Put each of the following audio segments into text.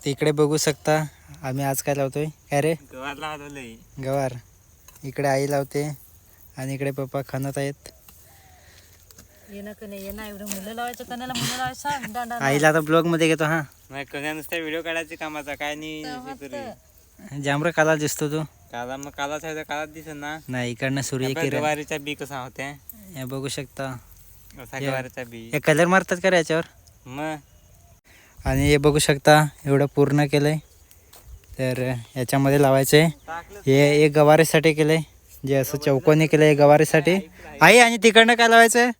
तिकडे बघू शकता आम्ही आज काय लावतोय. काय रे? गवार लावलंय. गवार. इकडे आई लावते आणि इकडे पप्पा खणत आहेत. आईला आता ब्लॉग मध्ये घेतो. हा नाही कन्या नुसता व्हिडिओ काढायचे कामाचा काय नाही. जांभळा काला दिसतो तू. काला मग कालाच आहे तर कालाच दिसेल ना. नाही इकडनं सूर्य किरण. गवारीचा बी कसा होते हे बघू शकता. असा गवारीचा बी. हे कलर मारतात का रे याच्यावर? मग आणि हे बघू शकता एवढं पूर्ण केलंय. तर याच्यामध्ये लावायचंय. हे एक गवारीसाठी केलंय, जे असं चौकोनी केलंय गवारीसाठी. आई आणि तिकडनं काय लावायचंय?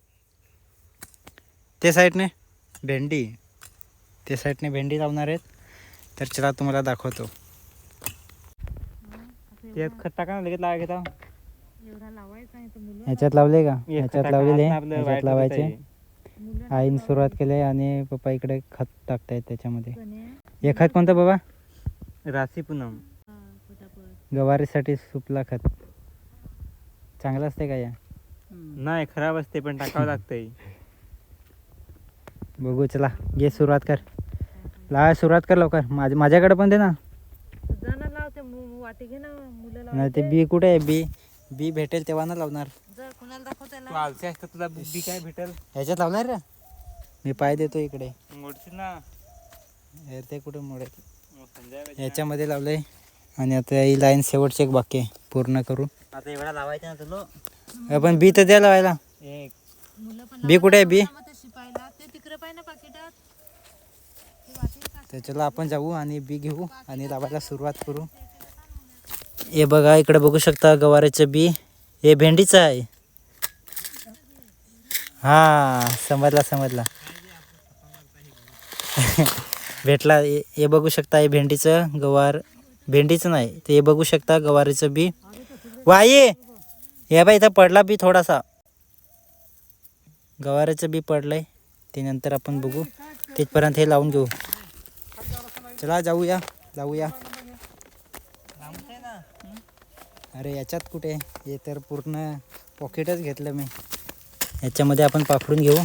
ते साईडने भेंडी. ते साईडने भेंडी लावणार आहेत. तर चला तुम्हाला दाखवतो. खत टाका लगेच लावा घेता. ह्याच्यात लावले का? ह्याच्यात लावलेले, ह्याच्यात लावायचे. आईने सुरुवात केली आणि पप्पा इकडे खत टाकतायत त्याच्यामध्ये. हे खत कोणतं बाबा? राशी पूनम. गवारीसाठी सुपला खत चांगलं असते का? या नाही खराब असते पण टाकावं लागतंय. बघू चला, घे सुरुवात कर. सुरुवात कर लवकर. माझ्याकडे पण दे ना. नाही ते बी कुठे आहे? बी भेटेल तेव्हा ना लावणार. तू आलसी असतं तुला बी काय भेटेल? ह्याच्यात लावणार रे. मी पाय देतो इकडे. मोडशील ना. ते कुठे मोडेल? याच्यामध्ये लावलंय आणि आता ही लाईन शेवटची एक बाकी आहे पूर्ण करू. आता एवढा लावायचा ना तुला. आपण बी तर द्या लावायला. बी कुठे आहे? बी तर चला आपण जाऊ आणि बी घेऊ आणि लावायला सुरुवात करू. हे बघा इकडे बघू शकता गवारीचं बी. हे भेंडीचं आहे. हा समजला भेटला. हे बघू शकता हे भेंडीचं गवार. भेंडीचं नाही ते. हे बघू शकता गवारीचं बी. वाई हे बाई इथं पडला बी थोडासा. गवारीचं बी पडलंय. ते नंतर आपण बघू. तिथपर्यंत हे लावून घेऊ. चला जाऊया. अरे याच्यात कुठे? हे तर पूर्ण पॉकेटच घेतलं मी. याच्यामध्ये आपण पाखडून घेऊ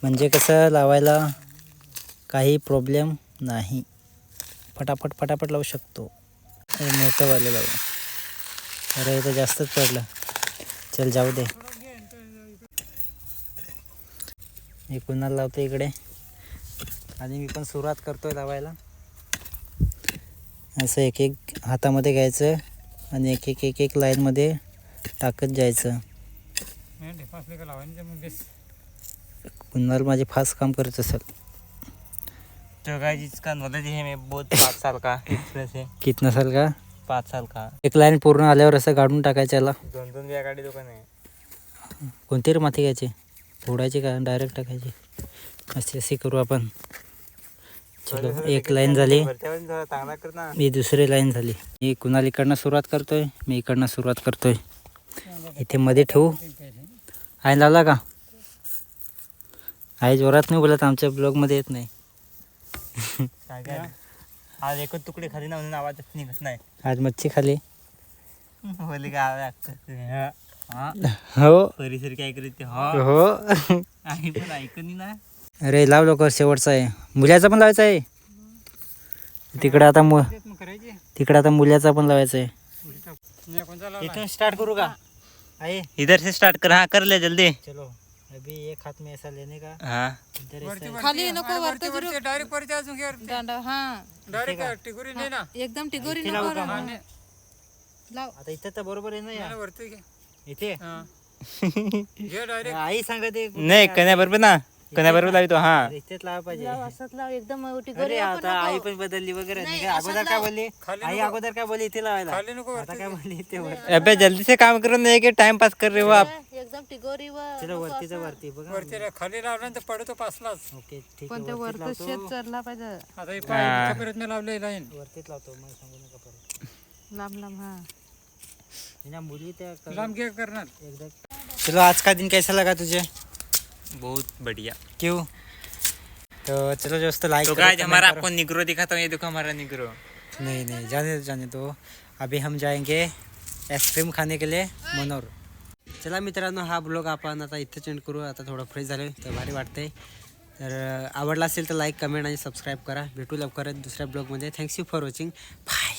म्हणजे कसं लावायला काही प्रॉब्लेम नाही. फटाफट लावू शकतो. मोठं वालं लावू. अरे इथं जास्तच पडलं. चल जाऊ दे. मी पुन्हा लावतो इकडे आणि मी पण सुरुवात करतोय लावायला. असं एक एक हातामध्ये घ्यायचं आणि एक एक लाईनमध्ये टाकत जायचं. पुन्हा माझे फास्ट काम करत असेल. जिसका नॉलेज है मैं बहुत 5 साल का एक्सपीरियंस है. कितना साल का? 5 साल का. एक लाईन पूर्ण आल्यावर असं काढून टाकायचं. याला 2 बिया गाडी दुकान आहे. कोणती रे माती घ्यायची? फोडायची का डायरेक्ट टाकायची? अशी करू आपण. चलो एक लाईन झाली. ही दुसरी लाईन झाली. मी कुणाल इकडनं सुरुवात करतोय. मी इकडनं सुरुवात करतोय. इथे मध्ये ठेवू. आई लावला का? आई जोरात नाही बोलत. आमच्या ब्लॉगमध्ये येत नाही. आज एकच तुकडे खाली ना म्हणून आवाज निघत नाही. आज मच्छी खाली. बोली का हो परिसर काय करते. हो आई पण ऐकणी ना. अरे लाव लवकर. शेवटचा आहे. मुलाचा पण लावायचा आहे. तिकडे आता मुलाचा पण लावायचा आहे. इथून स्टार्ट करू का? आहे इधर से स्टार्ट कर. हाँ कर ले जल्दी. चलो अभी एक हाथ में ऐसा लेने का. हाँ खाली नको वरती डायरेक्ट वरती अजून दांडा. हा डायरेक्ट टिगोरी ले ना. एकदम टिगोरी नको लाव. आता इथं तर बरोबर आहे ना. या वरती घे. इथे घे डायरेक्ट. आई सांगते नाही कन्या बरोबर ना. कन्या बरोबर लावतो. हा इथेच लावा पाहिजे. असंच लाव एकदम टिगोरी. अरे आता आई पण बदलली वगैरे. अगोदर काय बोलली आई? अगोदर काय बोलली? इथे लावायला. खाली नको आता काय बोलली? इथे वर. अबे जल्दी से काम करो नहीं कि टाइम पास कर रहे हो आप. एकदम टिगोरी वर. चलो वरतीच वरती बघा. वरती खाली लावल्यानंतर पडतो पासलाच. ओके ठीक पण ते आहे. वरती शेत चरला पाहिजे. आता हा. प्रयत्न लावले लाईन वरतीच लावतो. मला सांगू नका परत. लांब हा ना मुली त्या लांब घे करणार एकदा. चलो आज का दिन कैसा लगा तुझे? बहुत बढ़िया. क्यों? तो चलो दोस्तों लाइक तो गाइस हमारा आपको निग्रो दिखाता हूँ. ये देखो हमारा निग्रो. नहीं जाने दो. अभी हम जाएंगे आईस्क्रीम खाने के लिए मनोर. चला मित्रांनो हा ब्लॉग आपण आता इथे एंड करू. आता थोडं फ्रेश झालं तर भारी वाटतंय. तर आवडला असेल तर लाईक कमेंट आणि सबस्क्राईब करा. भेटू लवकरच दुसऱ्या ब्लॉगमध्ये. Thanks you for watching. Bye.